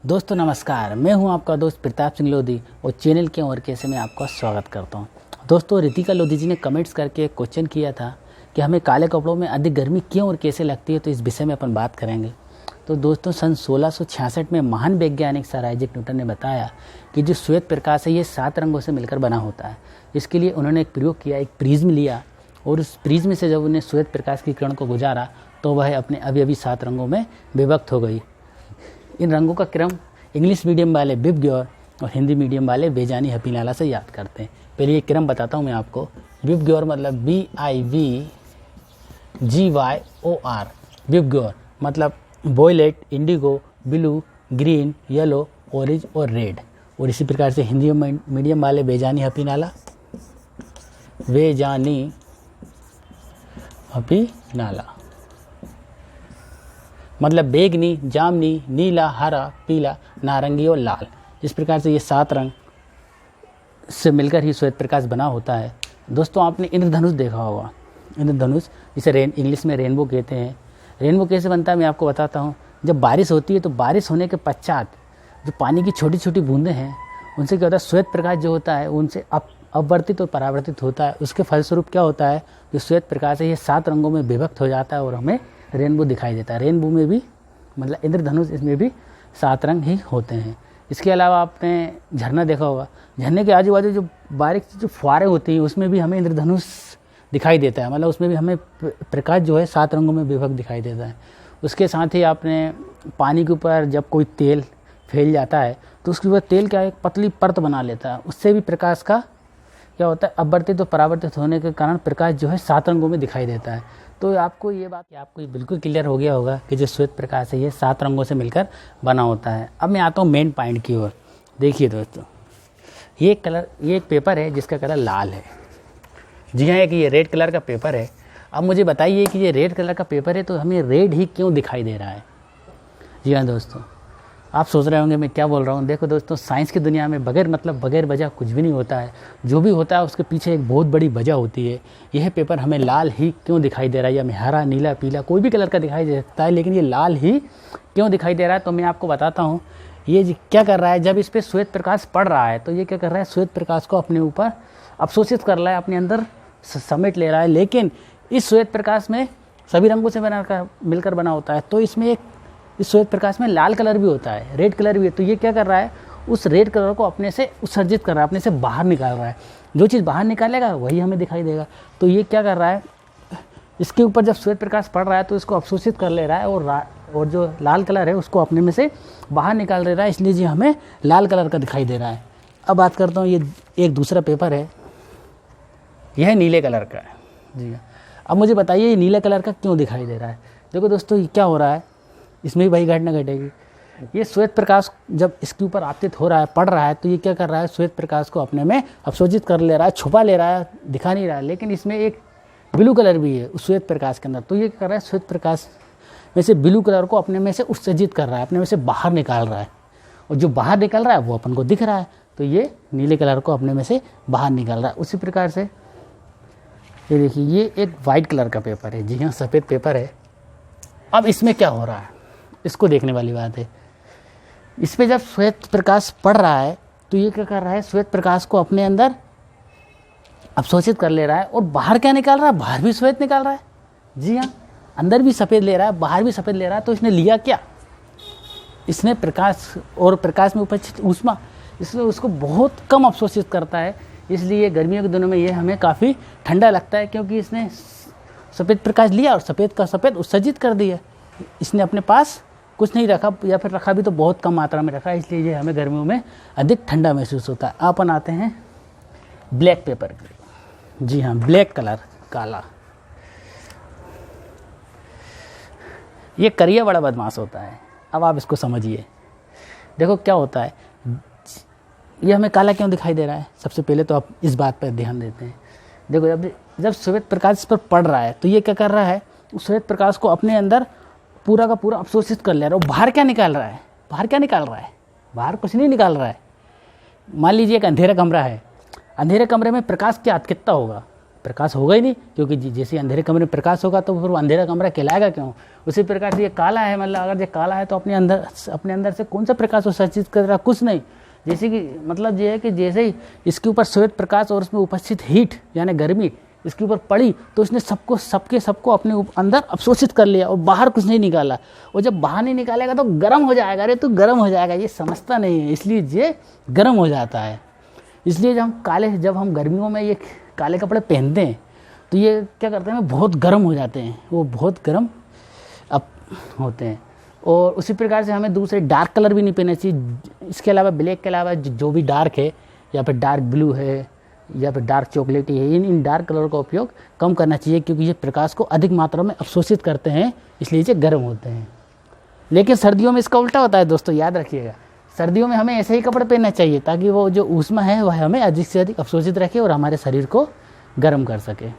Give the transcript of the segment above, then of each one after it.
दोस्तों नमस्कार, मैं हूं आपका दोस्त प्रताप सिंह लोधी और चैनल के और कैसे में आपका स्वागत करता हूं। दोस्तों रितिका लोधी जी ने कमेंट्स करके एक क्वेश्चन किया था कि हमें काले कपड़ों में अधिक गर्मी क्यों और कैसे लगती है, तो इस विषय में अपन बात करेंगे। तो दोस्तों सन 1666 में महान वैज्ञानिक सर आइजैक न्यूटन ने बताया कि जो श्वेत प्रकाश है ये 7 रंगों से मिलकर बना होता है। इसके लिए उन्होंने एक प्रयोग किया, एक प्रिज्म लिया और उस प्रिज्म से जब उन्हें श्वेत प्रकाश की किरण को गुजारा तो वह अपने अभी 7 रंगों में विभक्त हो गई। इन रंगों का क्रम इंग्लिश मीडियम वाले विबग्योर और हिंदी मीडियम वाले बेजानी हपीनाला से याद करते हैं। पहले ये क्रम बताता हूँ मैं आपको। विबग्योर मतलब BIVGYOR, विबग्योर मतलब violet, indigo, blue, green, yellow, orange और रेड। और इसी प्रकार से हिंदी मीडियम वाले बेजानी हपीनाला, बेजानी हपीनाला मतलब बैगनी, जामनी, नीला, हरा, पीला, नारंगी और लाल। इस प्रकार से ये 7 रंग से मिलकर ही श्वेत प्रकाश बना होता है। दोस्तों आपने इंद्रधनुष देखा होगा। इंद्रधनुष जिसे इंग्लिश में रेनबो कहते हैं। रेनबो कैसे बनता है मैं आपको बताता हूँ। जब बारिश होती है तो बारिश होने के पश्चात जो पानी की छोटी छोटी बूंदें हैं उनसे क्या होता है, श्वेत प्रकाश जो होता है उनसे अपवर्तित और परावर्तित होता है। उसके फलस्वरूप क्या होता है, जो श्वेत प्रकाश है ये 7 रंगों में विभक्त हो जाता है और हमें रेनबो दिखाई देता है। रेनबो में भी मतलब इंद्रधनुष, इसमें भी 7 रंग ही होते हैं। इसके अलावा आपने झरना देखा होगा। झरने के आजू बाजू जो बारीक जो फुहारें होती हैं उसमें भी हमें इंद्रधनुष दिखाई देता है। मतलब उसमें भी हमें प्रकाश जो है 7 रंगों में विभक्त दिखाई देता है। उसके साथ ही आपने पानी के ऊपर जब कोई तेल फैल जाता है तो उसके ऊपर तेल क्या एक पतली परत बना लेता है। उससे भी प्रकाश का क्या होता है, अपवर्तित और परावर्तित होने के कारण प्रकाश जो है 7 रंगों में दिखाई देता है। तो आपको ये बात आपको बिल्कुल क्लियर हो गया होगा कि जो श्वेत प्रकाश है ये 7 रंगों से मिलकर बना होता है। अब मैं आता हूँ मेन पॉइंट की ओर। देखिए दोस्तों, ये एक पेपर है जिसका कलर लाल है। जी हाँ, एक ये रेड कलर का पेपर है। अब मुझे बताइए कि ये रेड कलर का पेपर है तो हमें रेड ही क्यों दिखाई दे रहा है। जी हाँ दोस्तों, आप सोच रहे होंगे मैं क्या बोल रहा हूँ। देखो दोस्तों, साइंस की दुनिया में बगैर वजह कुछ भी नहीं होता है। जो भी होता है उसके पीछे एक बहुत बड़ी वजह होती है। यह पेपर हमें लाल ही क्यों दिखाई दे रहा है, या हमें हरा, नीला, पीला कोई भी कलर का दिखाई दे सकता है, लेकिन ये लाल ही क्यों दिखाई दे रहा है तो मैं आपको बताता हूँ। ये क्या कर रहा है, जब इस पर श्वेत प्रकाश पड़ रहा है तो ये क्या कर रहा है, श्वेत प्रकाश को अपने ऊपर अवशोषित कर रहा है, अपने अंदर समेट ले रहा है। लेकिन इस श्वेत प्रकाश में सभी रंगों से मिलकर बना होता है। तो इसमें इस श्वेत प्रकाश में लाल कलर भी होता है, रेड कलर भी है। तो ये क्या कर रहा है, उस रेड कलर को अपने से उत्सर्जित कर रहा है, अपने से बाहर निकाल रहा है। जो चीज़ बाहर निकालेगा वही हमें दिखाई देगा। तो ये क्या कर रहा है, इसके ऊपर जब श्वेत प्रकाश पड़ रहा है तो इसको अवशोषित कर ले रहा है और जो लाल कलर है उसको अपने में से बाहर निकाल दे रहा है, इसलिए जी हमें लाल कलर का दिखाई दे रहा है। अब बात करता हूँ, ये एक दूसरा पेपर है, यह नीले कलर का है। जी हाँ, अब मुझे बताइए ये नीले कलर का क्यों दिखाई दे रहा है। देखो दोस्तों, ये क्या हो रहा है, इसमें भी वही घटना घटेगी। ये श्वेत प्रकाश जब इसके ऊपर आपतित हो रहा है, पड़ रहा है, तो ये क्या कर रहा है, श्वेत प्रकाश को अपने में अवशोषित कर ले रहा है, छुपा ले रहा है, दिखा नहीं रहा है। लेकिन इसमें एक ब्लू कलर भी है उस श्वेत प्रकाश के अंदर। तो ये कर रहा है, श्वेत प्रकाश में से ब्लू कलर को अपने में से उत्सर्जित कर रहा है, अपने में से बाहर निकाल रहा है। और जो बाहर निकल रहा है वो अपन को दिख रहा है। तो ये नीले कलर को अपने में से बाहर निकाल रहा है। उसी प्रकार से ये देखिए, ये एक वाइट कलर का पेपर है। जी हाँ, सफ़ेद पेपर है। अब इसमें क्या हो रहा है, इसको देखने वाली बात है। इस पर जब श्वेत प्रकाश पड़ रहा है तो ये क्या कर रहा है, श्वेत प्रकाश को अपने अंदर अवशोषित कर ले रहा है। और बाहर क्या निकाल रहा है, बाहर भी श्वेत निकाल रहा है। जी हाँ, अंदर भी सफ़ेद ले रहा है, बाहर भी सफ़ेद ले रहा है। तो इसने लिया क्या, इसने प्रकाश और प्रकाश में उपस्थित ऊष्मा, इसलिए उसको बहुत कम अवशोषित करता है। इसलिए गर्मियों के दिनों में ये हमें काफ़ी ठंडा लगता है, क्योंकि इसने सफ़ेद प्रकाश लिया और सफ़ेद का सफ़ेद उत्सर्जित कर दिया। इसने अपने पास कुछ नहीं रखा, या फिर रखा भी तो बहुत कम मात्रा में रखा, इसलिए ये हमें गर्मियों में अधिक ठंडा महसूस होता है। अपन आते हैं ब्लैक पेपर पे। जी हाँ, ब्लैक कलर, काला। ये करिया बड़ा बदमाश होता है। अब आप इसको समझिए। देखो क्या होता है, ये हमें काला क्यों दिखाई दे रहा है। सबसे पहले तो आप इस बात पर ध्यान देते हैं। देखो, जब श्वेत प्रकाश इस पर पड़ रहा है तो ये क्या कर रहा है, उस श्वेत प्रकाश को अपने अंदर पूरा का पूरा अवशोषित कर ले रहा है। और बाहर क्या निकाल रहा है, बाहर क्या निकाल रहा है, बाहर कुछ नहीं निकाल रहा है। मान लीजिए एक अंधेरा कमरा है, अंधेरे कमरे में प्रकाश की कितना होगा, प्रकाश होगा ही नहीं, क्योंकि जैसे अंधेरे कमरे में प्रकाश होगा तो फिर वो अंधेरा कमरा कहलाएगा क्यों। उसी प्रकार से ये काला है, मतलब अगर ये काला है तो अपने अंदर से कौन सा प्रकाश उत्सर्जित कर रहा, कुछ नहीं। जैसे कि मतलब ये है कि जैसे ही इसके ऊपर श्वेत प्रकाश और उसमें उपस्थित हीट यानी गर्मी इसके ऊपर पड़ी तो इसने सबको अपने अंदर अवशोषित कर लिया और बाहर कुछ नहीं निकाला। और जब बाहर नहीं निकालेगा तो गर्म हो जाएगा, अरे तो गर्म हो जाएगा, ये समझता नहीं है, इसलिए ये गर्म हो जाता है। इसलिए जब हम गर्मियों में ये काले कपड़े पहनते हैं तो ये क्या करते हैं, बहुत गर्म हो जाते हैं, वो बहुत गर्म अब होते हैं। और उसी प्रकार से हमें दूसरे डार्क कलर भी नहीं पहनना चाहिए। इसके अलावा ब्लैक के अलावा जो भी डार्क है या फिर डार्क ब्लू है या फिर डार्क चॉकलेटी है, इन डार्क कलर का उपयोग कम करना चाहिए, क्योंकि ये प्रकाश को अधिक मात्रा में अवशोषित करते हैं, इसलिए ये गर्म होते हैं। लेकिन सर्दियों में इसका उल्टा होता है दोस्तों, याद रखिएगा। सर्दियों में हमें ऐसे ही कपड़े पहनना चाहिए ताकि वो जो ऊष्मा है वह हमें अधिक से अधिक अवशोषित रखे और हमारे शरीर को गर्म कर सके।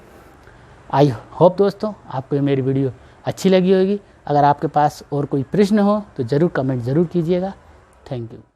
आई होप दोस्तों आपको मेरी वीडियो अच्छी लगी होगी। अगर आपके पास और कोई प्रश्न हो तो ज़रूर कमेंट ज़रूर कीजिएगा। Thank you.